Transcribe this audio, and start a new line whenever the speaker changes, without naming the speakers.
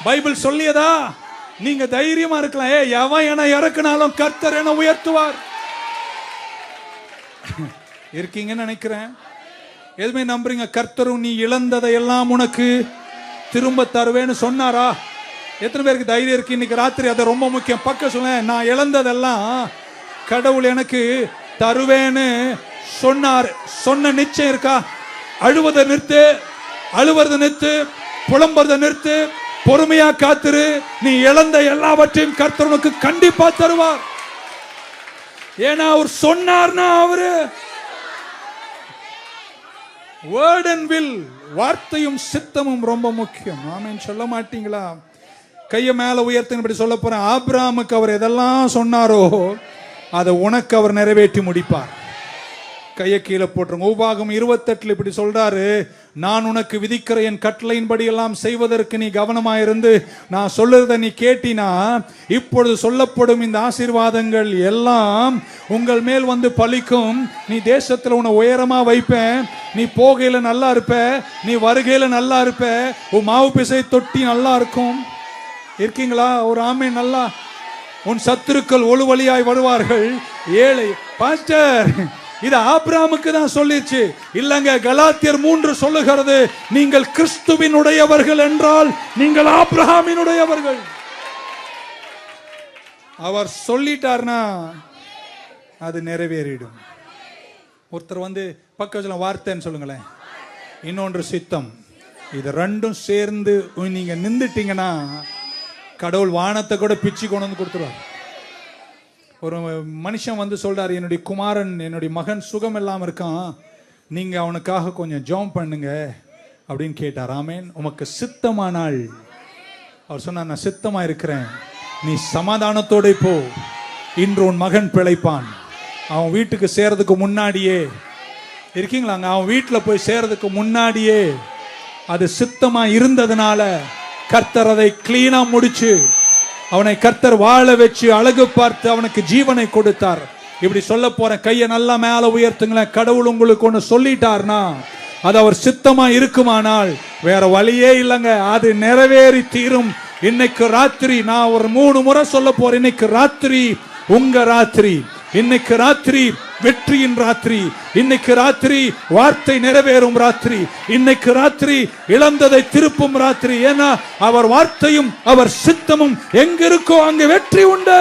Bible சொல்லியதா? நீங்க தைரியமா இருக்கலாம். எவன் என இறக்குனாலும் கர்த்தர் என உயர்த்துவார். இருக்கீங்கன்னு நினைக்கிறேன். எதுவுமே நம்புறீங்க? கர்த்தரும் நீ இழந்ததை எல்லாம் உனக்கு திரும்ப தருவேன்னு சொன்னாரா? எத்தனை பேருக்கு தைரியம் இருக்கு இன்னைக்கு ராத்திரி? அது ரொம்ப முக்கியம். பக்கம் சொல்ல, நான் இழந்ததெல்லாம் கடவுள் எனக்கு தருவேன்னு சொன்னார். சொன்ன நிச்சயம் இருக்கா? அழுவதை நிறுத்து, அழுவதை நிறுத்து, புலம்புறதை நிறுத்து, பொறுமையா காத்திரு. நீ இழந்த எல்லாவற்றையும் கர்த்தர் உனக்கு கண்டிப்பா தருவார். ஏன்னா அவர் சொன்னார்னா அவரு வேர்ட் அண்ட் வில், வார்த்தையும் சித்தமும் ரொம்ப முக்கியம். ஆமென் சொல்ல மாட்டீங்களா? கையை மேல உயர்த்தின இப்படி சொல்ல போறேன். ஆபிரகாமுக்கு அவர் எதெல்லாம் சொன்னாரோ அதை உனக்கு அவர் நிறைவேற்றி முடிப்பார். கையை கீழே போட்டுருங்க. உபாகம் 28 இப்படி சொல்றாரு, நான் உனக்கு விதிக்கிற என் கட்டளையின்படி எல்லாம் செய்வதற்கு நீ கவனமாயிருந்து நான் சொல்லுறத நீ கேட்டினா இப்பொழுது சொல்லப்படும் இந்த ஆசீர்வாதங்கள் எல்லாம் உங்கள் மேல் வந்து பலிக்கும். நீ தேசத்துல உன்னை உயரமா வைப்பேன். நீ போகையில நல்லா இருப்ப, நீ வருகையில நல்லா இருப்ப, உன் மாவு பிசை தொட்டி நல்லா இருக்கும். இருக்கீங்களா? ஒரு ஆமே நல்லா. உன் சத்துருக்கள் ஒளு வழியாய் வருவார்கள். ஏழை பாஸ்டர் இது ஆபிரகாமுக்கு தான் சொல்லிச்சு இல்லங்க. கலாத்தியர் 3 சொல்லுகிறது, நீங்கள் கிறிஸ்துவினுடையவர்கள் என்றால் நீங்கள் ஆபிரகாமினுடையவர்கள். அவர் சொல்லிட்டார்னா அது நிறைவேறிடும். ஒருத்தர் வந்து பக்கத்துல வார்த்தைன்னு சொல்லுங்களேன், இன்னொன்று சித்தம். இது ரெண்டும் சேர்ந்து நீங்க நின்றுட்டீங்கன்னா கடவுள் வானத்தை கூட பிச்சு கொண்டு வந்து கொடுத்துருவார். ஒரு மனுஷன் வந்து சொல்றாரு, என்னுடைய குமாரன் என்னுடைய மகன் சுகம் இல்லாம இருக்கான், நீங்க அவனுக்காக கொஞ்சம் ஜெபம் பண்ணுங்க அப்படின்னு கேட்டார். ஆமென். உமக்கு சித்தமானால், அவர் சொன்னார், நான் சித்தமா இருக்கிறேன், நீ சமாதானத்தோட போ, இன்று உன் மகன் பிழைப்பான். அவன் வீட்டுக்கு சேர்றதுக்கு முன்னாடியே இருக்கீங்களாங்க, அவன் வீட்டில் போய் சேர்றதுக்கு முன்னாடியே அது சித்தமா இருந்ததுனால கர்த்தர் அதை கிளீனா முடிச்சு அவனை கர்த்தர் வாழ வச்சு அழகு பார்த்து அவனுக்கு ஜீவனை கொடுத்தார். இப்படி சொல்ல போறேன். கையை நல்லா மேல உயர்த்துங்களேன். கடவுள் உங்களுக்கு ஒண்ணு சொல்லிட்டார்னா அது அவர் சித்தமா இருக்குமானால் வேற வழியே இல்லைங்க, அது நிறைவேறி தீரும். இன்னைக்கு ராத்திரி நான் ஒரு 3 முறை சொல்ல போறேன். இன்னைக்கு ராத்திரி உங்க ராத்திரி, இன்னைக்கு ராத்திரி வெற்றியின் ராத்திரி, இன்னைக்கு ராத்திரி வார்த்தை நிறைவேறும் ராத்திரி, இன்னைக்கு ராத்திரி இழந்ததை திருப்பும் ராத்திரி. ஏன்னா அவர் வார்த்தையும் அவர் சித்தமும் எங்க இருக்கோ அங்க வெற்றி உண்டு.